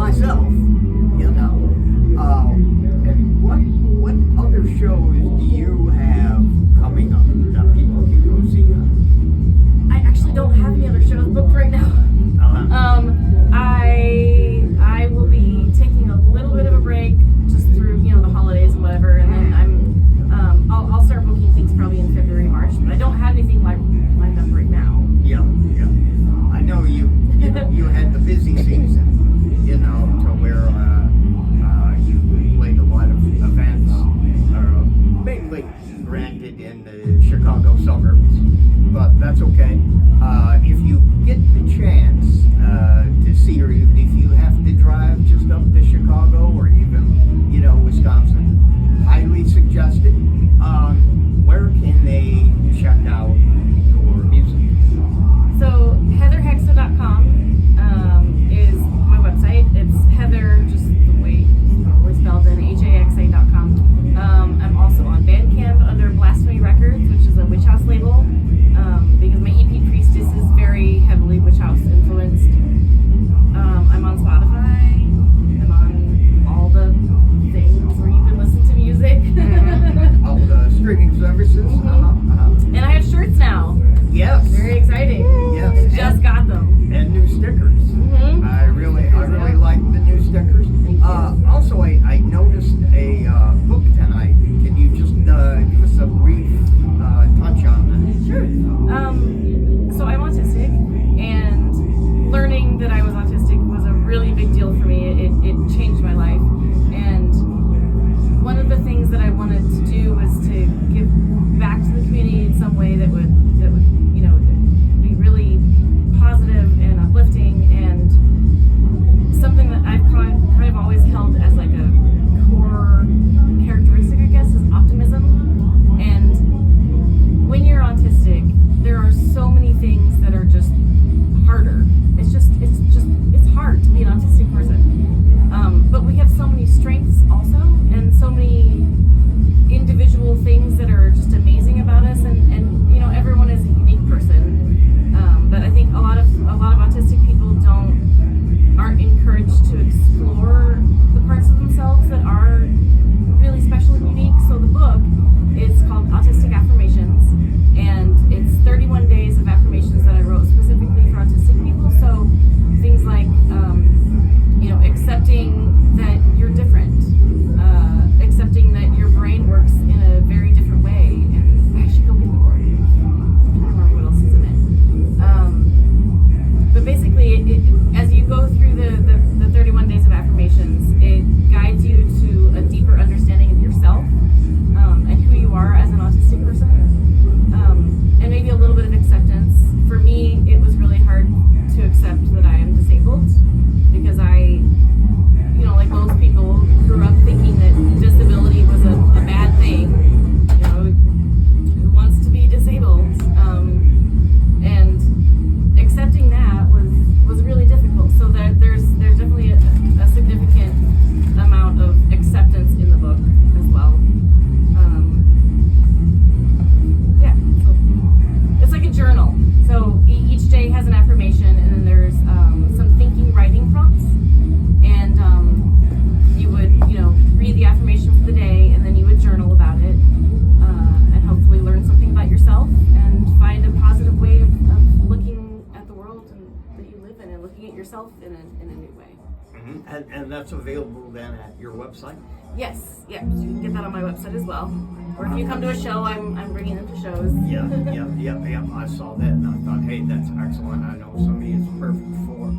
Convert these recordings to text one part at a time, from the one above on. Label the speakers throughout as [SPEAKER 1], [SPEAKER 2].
[SPEAKER 1] myself, you know. And what other shows do you have coming up that people can go see?
[SPEAKER 2] I actually don't have any other shows booked right now. I will be taking a little bit of a break just through the holidays and whatever, and then I'll start booking things probably in February, March. But I don't have anything lined up right now.
[SPEAKER 1] Yeah. I know you had the busy season, to where you played a lot of events, mainly granted in the Chicago suburbs, but that's okay. If you get the chance to see her, even if you have to drive just up to Chicago or even, Wisconsin, highly suggested. Where can they check out your music?
[SPEAKER 2] So heatherhexa.com is my website. It's Heather, just the way it's spelled, in HAXA.com. I'm also on Bandcamp under Blasphemy Records, which is a Witch House label, because my EP Priestess is very heavily Witch House influenced. I'm on Spotify. I'm on all the things where you can listen to music.
[SPEAKER 1] All the streaming services.
[SPEAKER 2] And I have shirts now.
[SPEAKER 1] Yes.
[SPEAKER 2] Very exciting.
[SPEAKER 1] Yes.
[SPEAKER 2] Just got them.
[SPEAKER 1] And new stickers. I really like the new stickers. Also, I noticed a book tonight. Can you just give us a brief touch on that?
[SPEAKER 2] Sure. So I'm autistic, and learning that I was autistic was a really big deal for me. It changed my life, and one of the things that I wanted to do was to give back to the community in some way that would be really positive and uplifting, and something that I've kind of always held as like a core characteristic, I guess, is optimism. And when you're autistic, there are so many things that are just harder. It's hard to be an autistic person. But we have so many strengths also, and so many individual things that are just amazing about us, and everyone is a unique person. But I think a lot of autistic people aren't encouraged to explore the parts of themselves that are really special and unique. So the book is called Autistic Affirmations, and it's 31 days of affirmations that I wrote specifically for autistic people. So things like accepting that you're different, accepting that your brain works in a very different way, and I should go get the book. I can't remember what else is in it. But basically, as you go through the 31 days of affirmations, it guides you to a deeper understanding of yourself and who you are as an autistic person, and maybe a little bit of acceptance. For me, it was really hard to accept that I am disabled, because I, like most people, grew up thinking that disability was a bad thing. Who wants to be disabled? And accepting that was really difficult. So there's definitely a significant amount of acceptance in the book as well. So it's like a journal. So each day has an affirmation, and then there's some thinking writing prompts, and you would read the affirmation for the day, and then you would journal about it, and hopefully learn something about yourself and find a positive way of looking at the world that you live in, and looking at yourself in a new way.
[SPEAKER 1] And that's available then at your website?
[SPEAKER 2] Yes, yeah, so you can get that on my website as well. Or if you come to a show, I'm bringing them to shows.
[SPEAKER 1] Yeah. I saw that and I thought, hey, that's excellent. I know somebody it's perfect for.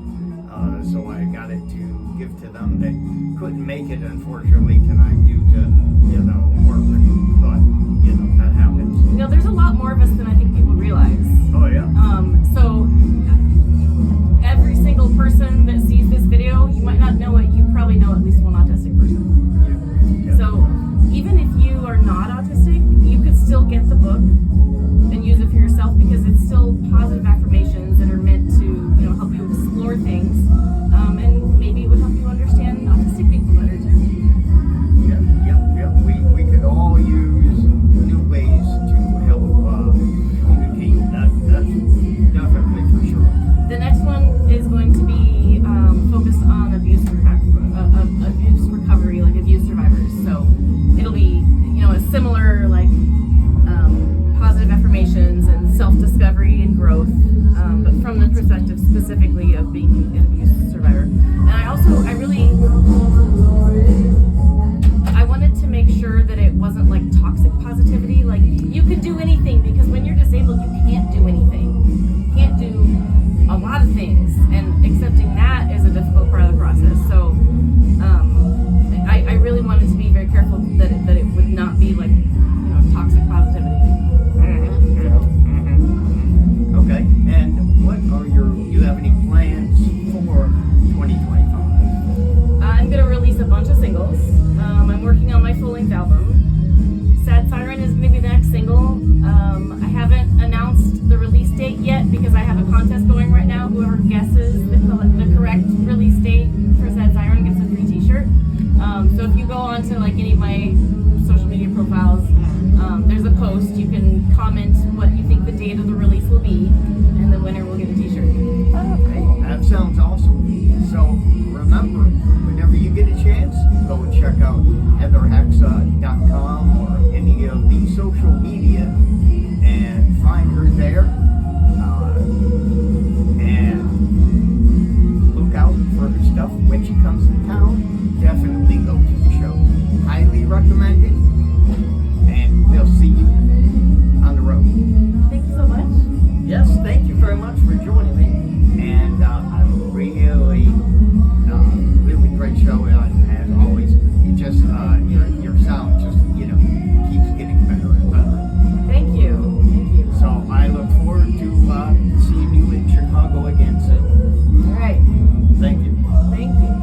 [SPEAKER 1] So I got it to give to them that couldn't make it, unfortunately, tonight due to, work. But, that happens.
[SPEAKER 2] There's a lot more of us than I think people realize.
[SPEAKER 1] Oh, yeah.
[SPEAKER 2] So every single person that sees this video, you might not know it, you probably know at least one autistic person.
[SPEAKER 1] Yeah.
[SPEAKER 2] So even if you are not autistic, you could still get the book and use it for yourself, because it's still positive affirmations that are meant to, help you explore things, and maybe it would help you understand autistic people better too.
[SPEAKER 1] Yeah. We could all use new ways to help communicate. That's definitely for sure.
[SPEAKER 2] The next one is going to be focused on abuse and practice. a bunch of singles. I'm working on my full-length album. Sad Siren is going to be the next single. I haven't announced the release date yet because I have a contest going right now. Whoever guesses the correct release date for Sad Siren gets a free t-shirt. So if you go on to like any of my social media profiles, there's a post. You can comment what you think the date of the release will be, and the winner will get a t-shirt.
[SPEAKER 3] Oh, great.
[SPEAKER 1] That sounds awesome. So remember, whenever you get a chance, go and check out heatherhexa.com or any of the social media and find her there. And look out for her stuff when she comes to town. Definitely go to the show. Highly recommend it. And we'll see you on the road.
[SPEAKER 2] Thank you so much.
[SPEAKER 1] Yes, thank you very much for joining.